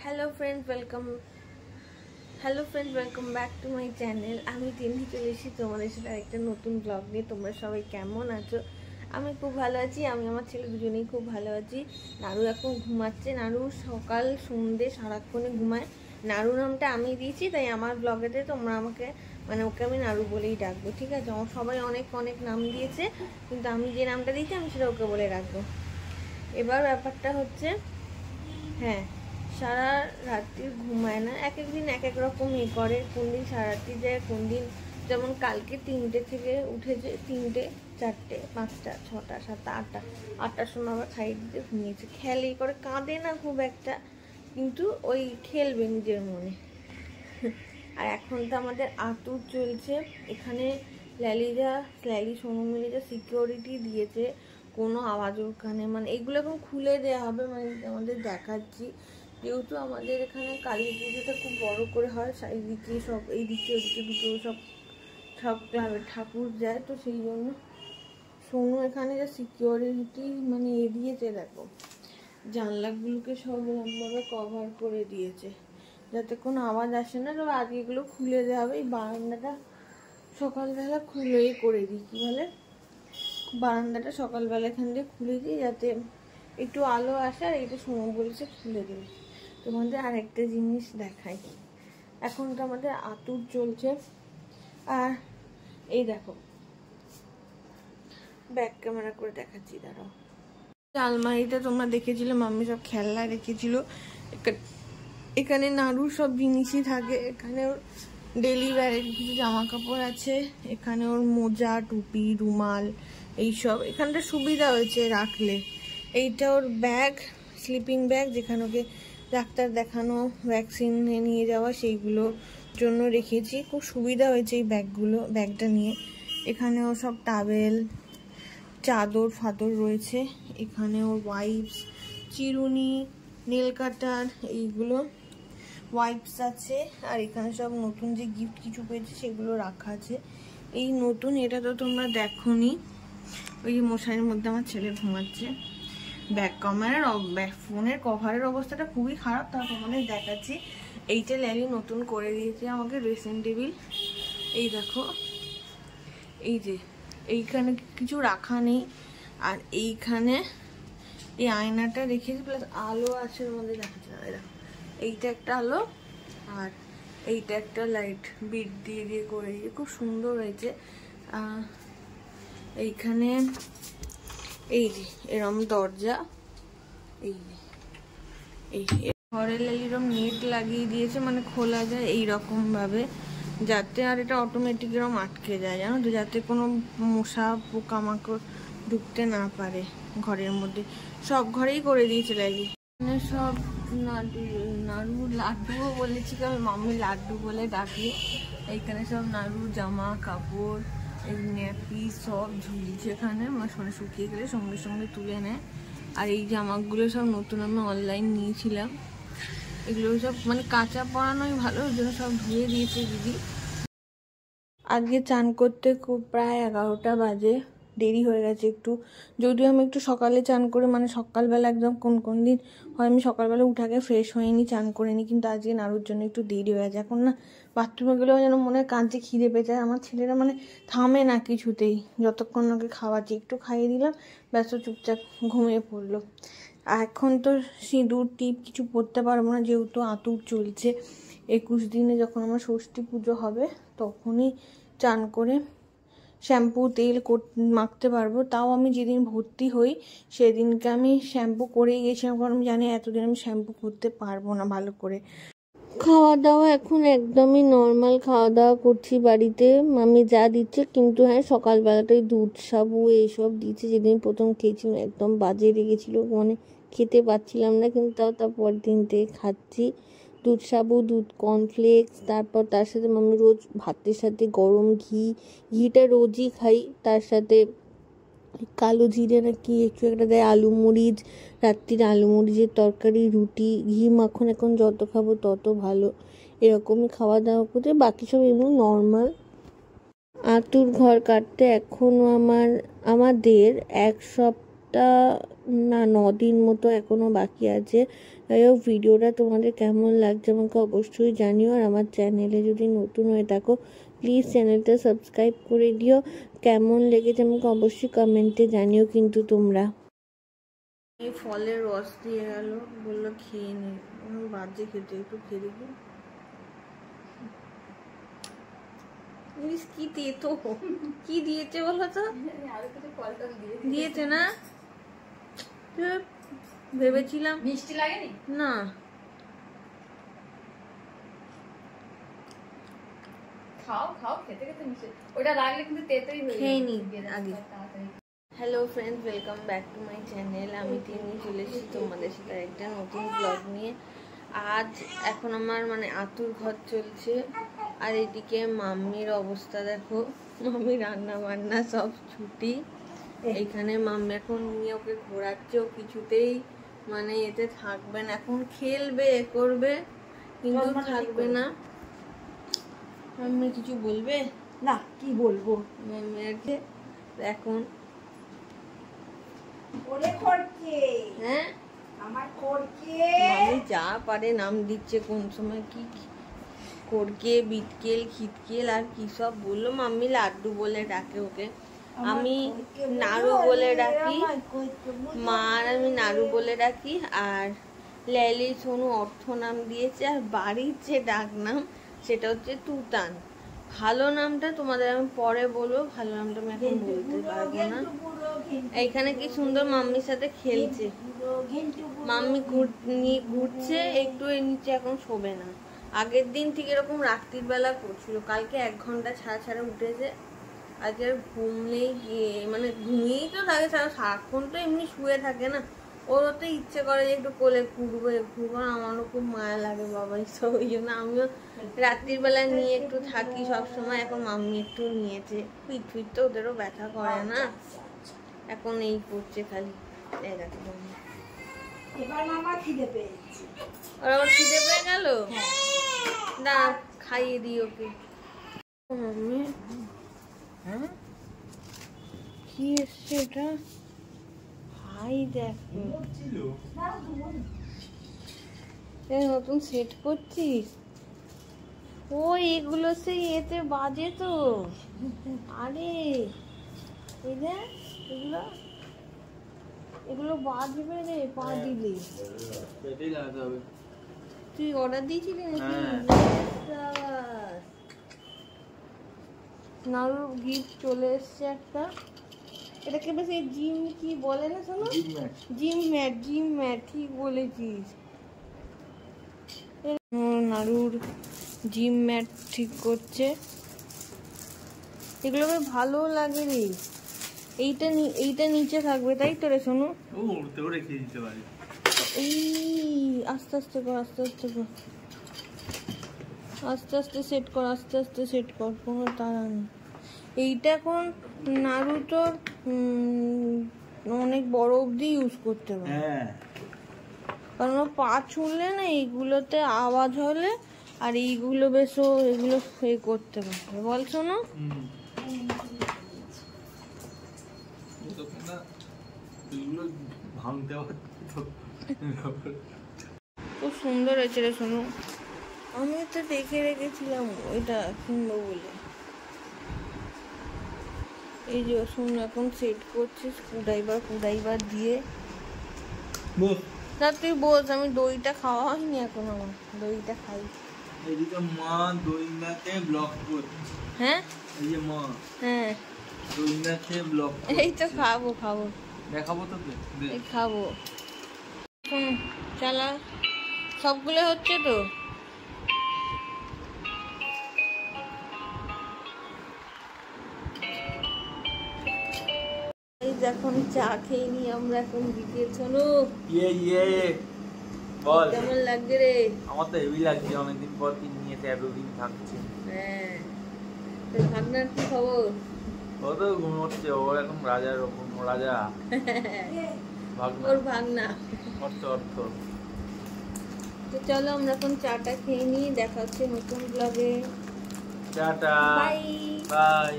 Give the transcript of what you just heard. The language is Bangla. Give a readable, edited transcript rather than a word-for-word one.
Hello friends welcome back to my channel. আমি টিনি চলে এসেছি তোমাদের সাথে একটা নতুন ব্লগ নিয়ে। তোমরা সবাই কেমন আছো? আমি খুব ভালো আছি, আমি আমার ছেলে দুজনেই খুব ভালো আছি। নাড়ু এখন ঘুমাচ্ছে। নাড়ু সকাল সন্ধ্যে সারাক্ষণে ঘুমায়। নাড়ু নামটা আমি দিয়েছি, তাই আমার ব্লগেতে তোমরা আমাকে ওকে আমি নাড়ু বলেই ডাকবো, ঠিক আছে? সবাই অনেক অনেক নাম দিয়েছে, কিন্তু আমি যে নামটা দিয়েছি আমি সেটা ওকে বলে রাখবো। এবার ব্যাপারটা হচ্ছে, হ্যাঁ, সারা রাত্রি ঘুমায় না। এক একদিন এক এক রকম করে, কোন দিন সারা রাত্রি যায়, কোন দিন যেমন কালকে 3টে থেকে উঠেছে, 3টে 4টে 5টা 6টা 7টা 8টার সময় আবার খাইয়ে দিতে ঘুমিয়েছে। খেলেই করে, কাঁদে না খুব একটা, কিন্তু ওই খেলবে নিজের মনে। আর এখন তো আমাদের আতুর চলছে। এখানে ল্যালি সোনু মিলে যা সিকিউরিটি দিয়েছে, কোনো আওয়াজ ওর কানে, এগুলো এখন খুলে দেওয়া হবে। আমাদের দেখাচ্ছি, যেহেতু আমাদের এখানে কালী পুজোটা খুব বড় করে হয়, চারিদিকে সব এইদিকে ওদিকে দুটো সব ক্লাবের ঠাকুর যায়, তো সেই জন্য সোনু এখানে যা সিকিউরিটি দিয়েছে, দেখো জানলাগুলোকে সব এরকমভাবে কভার করে দিয়েছে যাতে কোনো আওয়াজ আসে না। তবে আজকে এগুলো খুলে দেওয়া হবে। এই বারান্দাটা সকালবেলা খুলেই করে দিই, কী বলে, বারান্দাটা সকালবেলা এখান দিয়ে খুলে দিই যাতে একটু আলো আসে। আর এটা সময় বলেছে খুলে দেবে। তোমাদের আর একটা জিনিস দেখাই, এখন তো আমাদের আতুর চলছে। আর এই দেখো, ব্যাক ক্যামেরা করে দেখাচ্ছি, দাঁড়াও। আলমারিতে তোমরা দেখেছিলে মাম্মি সব খেলনা রেখেছিল। এখানে নাড়ুর সব জিনিসই থাকে। এখানে ওর ডেলি ওয়্যারের কিছু জামা কাপড় আছে, এখানে ওর মোজা, টুপি, রুমাল, এইসব। এখানটা সুবিধা হয়েছে রাখলে। এইটা ওর ব্যাগ, স্লিপিং ব্যাগ, যেখানে ওকে ডাক্তার দেখানো, ভ্যাকসিন নিয়ে যাওয়া, সেইগুলোর জন্য রেখেছি। খুব সুবিধা হয়েছে এই ব্যাগটা নিয়ে। এখানে ওর সব টাওয়েল, চাদর ফাদর রয়েছে। এখানে ওর ওয়াইপস, চিরুনি, নেল কাটার, এইগুলো ওয়াইপস আছে। আর এখানে সব নতুন যে গিফট কিছু পেয়েছে সেগুলো রাখা আছে। এই নতুন, এটা তো তোমরা দেখোনি, ওই যে মশারির মধ্যে আমার ছেলে ঘুমাচ্ছে। ব্যাক ক্যামেরার ফোনের কভারের অবস্থাটা খুবই খারাপ, তার তোমাদের দেখাচ্ছি। এইটা ল্যালি নতুন করে দিয়েছে আমাকে, ড্রেসিং টেবিল। এই দেখো, এই যে এইখানে কিছু রাখা নেই, আর এইখানে এই আয়নাটা রেখেছি, প্লাস আলো আছে ওর মধ্যে, দেখাচ্ছে না, দেখো এইটা একটা আলো, আর এইটা একটা লাইট বিট দিয়ে করে দিয়ে খুব সুন্দর হয়েছে। এইখানে এই যে এরম দরজা, এই ঘরের এরম নেট লাগিয়ে দিয়েছে, খোলা যায় এইরকম ভাবে, যাতে, আর এটা অটোমেটিক এরম আটকে যায়, জানো তো, যাতে কোনো মশা পোকামাকড় ঢুকতে না পারে ঘরের মধ্যে। সব ঘরেই করে দিয়েছে ল্যালি। এখানে সব নাড়ু লাড্ডুও বলেছি, কারণ মাম্মি লাড্ডু বলে ডাকি। এইখানে সব নাড়ু জামা কাপড়, এই ন্যাপি সব ঝুলছে এখানে, শুকিয়ে গেলে সঙ্গে সঙ্গে তুলে নেয়। আর এই জামাগুলো সব নতুন আমি অনলাইন নিয়েছিলাম। এগুলো সব কাঁচা পরানোই ভালো, ওই জন্য সব ধুয়ে দিয়েছে দিদি। আজকে চান করতে খুব প্রায় 11টা বাজে, দেরি হয়ে গেছে একটু। যদিও আমি একটু সকালে চান করে, সকালবেলা একদম কোন দিন হয় আমি সকালবেলা উঠে আগে ফ্রেশ হয়নি, চান করে নি, কিন্তু আজকে নাড়ুর জন্য একটু দেরি হয়ে গেছে। এখন না বাথরুমে গেলেও যেন মনে হয় কাঁদছে, খিদে পেয়ে যায়। আমার ছেলেরা থামে না কিছুতেই, যতক্ষণ ওকে খাওয়াচ্ছি। একটু খাইয়ে দিলাম, ব্যাস চুপচাপ ঘুমিয়ে পড়লো। আর এখন তো সিঁদুর টিপ কিছু পরতে পারবো না, যেহেতু আতুর চলছে। 21 দিনে যখন আমার ষষ্ঠী পুজো হবে, তখনই চান করে শ্যাম্পু তেল মাখতে পারবো। তাও আমি যেদিন ভর্তি হই সেদিনকে আমি শ্যাম্পু করেই গেছিলাম, কারণ আমি জানি এতদিন আমি শ্যাম্পু করতে পারবো না ভালো করে। খাওয়া দাওয়া এখন একদমই নর্মাল খাওয়া দাওয়া করছি বাড়িতে, মামি যা দিচ্ছে। কিন্তু হ্যাঁ, সকালবেলাটাই দুধ সাবু এইসব দিচ্ছে। যেদিন প্রথম খেয়েছিলাম একদম বাজে লেগেছিলো, খেতে পাচ্ছিলাম না, কিন্তু তার পরের দিন থেকে খাচ্ছি। দুধ সাবু, দুধ কর্নফ্লেক্স, তারপর তার সাথে মামি রোজ ভাতের সাথে গরম ঘিটা রোজই খাই। তার সাথে কালো জিরে না কি একটু একটা দেয়, আলু মরিচ, রাত্রির আলু মরিচের তরকারি, রুটি, ঘি মাখন। এখন যত খাবো তত ভালো, এরকমই খাওয়া দাওয়া করতে। বাকি সব এমনি নর্মাল। আতুর ঘর কাটতে এখনও আমাদের 1 সপ্তাহ 8টা না 9 দিন মতো এখনও বাকি আছে। যাই হোক, ভিডিওটা তোমাদের কেমন লাগছে আমাকে অবশ্যই জানিও। আর আমার চ্যানেলে যদি নতুন হয়ে থাকো প্লিজ চ্যানেলটা সাবস্ক্রাইব করে দিও। কেমন লেগেছে আমাকে অবশ্যই কমেন্টে জানিও কিন্তু তোমরা। এই ফলের রস দিয়ে গেল, বললো খেয়ে নে, বাজে খেতে, একটু খেয়ে দেখি। কি তেতো, কি দিয়েছে বলো তো? দিয়েছে না, ভেবেছিলাম মিষ্টি লাগেনি না। খাও খাও, খেতে খেতে মিষ্টি ওটা লাগলে কিন্তু তেতোই হয়ে খেয়ে নি আগে। Hello friends, welcome back to my channel. আমি তিনি চলে এসেছি তোমাদের সাথে একটা নতুন ব্লগ নিয়ে। আজ এখন আমার মানে আতুর ঘর চলছে, আর এদিকে মাম্মির অবস্থা দেখো, মাম্মি রান্না বান্না সব ছুটি। এখানে মাম্মি এখন নিয়ে ওকে ঘোরাচ্ছে, ও কিছুতেই মানে এতে থাকবে না, এখন খেলবে করবে কিন্তু থাকবে না। মাম্মি কিছু বলবে না, কি বলবো? মাম্মি আছে এখন হ্যাঁ আমার করকে মামি যা পারে নাম দিচ্ছে, কোন সময় কি করকে, বিটকেল, খিটকেল আর কি সব বললো। মাম্মি লাড্ডু বলে ডাকে ওকে, আমি নাড়ু বলে ডাকি, মা আর আমি নাড়ু বলে ডাকি। আর লেলি সোনু অর্থ নাম দিয়েছে, আর বাড়ির যে ডাক নাম সেটা হচ্ছে তুতান। ভালো নামটা তোমাদের আমি পরে বলবো, ভালো নামটা আমি এখন বলতে পারবো না। এইখানে কি সুন্দর মাম্মির সাথে খেলছে, মাম্মি ঘুরছে একটু, এর নিচে এখন শোবে না। আগের দিন ঠিক এরকম রাত্রির বেলা করছিল, কালকে 1 ঘন্টা ছাড়া ছাড়া উঠেছে। আজকে ঘুমলেই গিয়ে মানে ঘুমিয়েই তো থাকে, সারাক্ষণ তো এমনি শুয়ে থাকে না, ওরও তো ইচ্ছে করে যে একটু কোলে ঘুরবো। আমারও খুব মায়া লাগে বাবা এইসব, ওই জন্য আমিও রাত্রির বেলা নিয়ে একটু থাকি সবসময়। এখন মাম্মি একটু নিয়েছে, পিঠ তো ওদেরও ব্যথা করে না, এখন এই করছে খালি। এই দেখো এবার মামা খিদে পেয়েছে, ওর আবার খিদে পেয়ে গেল, না খাইয়ে দিই ওকে। মাম্মি হ্যাঁ কি এসছে এটা? হাই দেখো, নতুন সেট করছিস? ও এগুলো সেই এতে বাজে তো, আরে এই যে এগুলো বাজবে রে পা দিলে। তুই অর্ডার দিয়েছিলি নাকি? নাড়ুর গিফট চলে এসছে একটা, এটাকে বেশ জিম কি বলে না শোনো, জিম ম্যাট ঠিক বলেছিস। নাড়ুর জিম ম্যাট ঠিক করছে, এগুলো বেশ ভালো লাগে রে। এইটা নিচে থাকবে তাই তো রে শোনো, এই আস্তে আস্তে কর, আস্তে আস্তে সেট কর, কোনো তাড়া নেই। এইটা এখন নাড়ু তোর অনেক বড় অবধি ইউজ করতে পারে, কারণ পা ছুঁড়লে না এইগুলোতে আওয়াজ হলে, আর এইগুলো বেশ এগুলো করতে পারবে, বল শোনো। খুব সুন্দর হয়েছে রে শোনো, আমি তো দেখে রেখেছিলাম ওইটা কিনবো বলে। এই যে শোনো এখন সেট করছে কুড়াইবার দিয়ে। না তুই বল, আমি দইটা খাওয়া হয়নি এখন, আমার দইটা খাই। এদিকে মা দইনাকে ব্লক করছে। হ্যাঁ এই যে মা, হ্যাঁ দইনাকে ব্লক করছে। এই তো খাবো দেখাবো তোকে, এই খাবো। চালা, সবগুলো হচ্ছে তো। এখন চা খেয়ে নি আমরা, এখন বিকেল। শোনো বল কেমন লাগছে রে? আমার তো হেভি লাগছে, অনেকদিন পর নিয়ে এতদিন থাকছে। হ্যাঁ, তোর ভাগনার কি খবর? ও তো ঘুমোচ্ছে, ও এখন রাজার রাজা। ওর ভাগনা অর্থ। তো চলো আমরা এখন চাটা খেয়ে নিই, দেখা হচ্ছে নতুন ব্লগে। Tata, bye bye.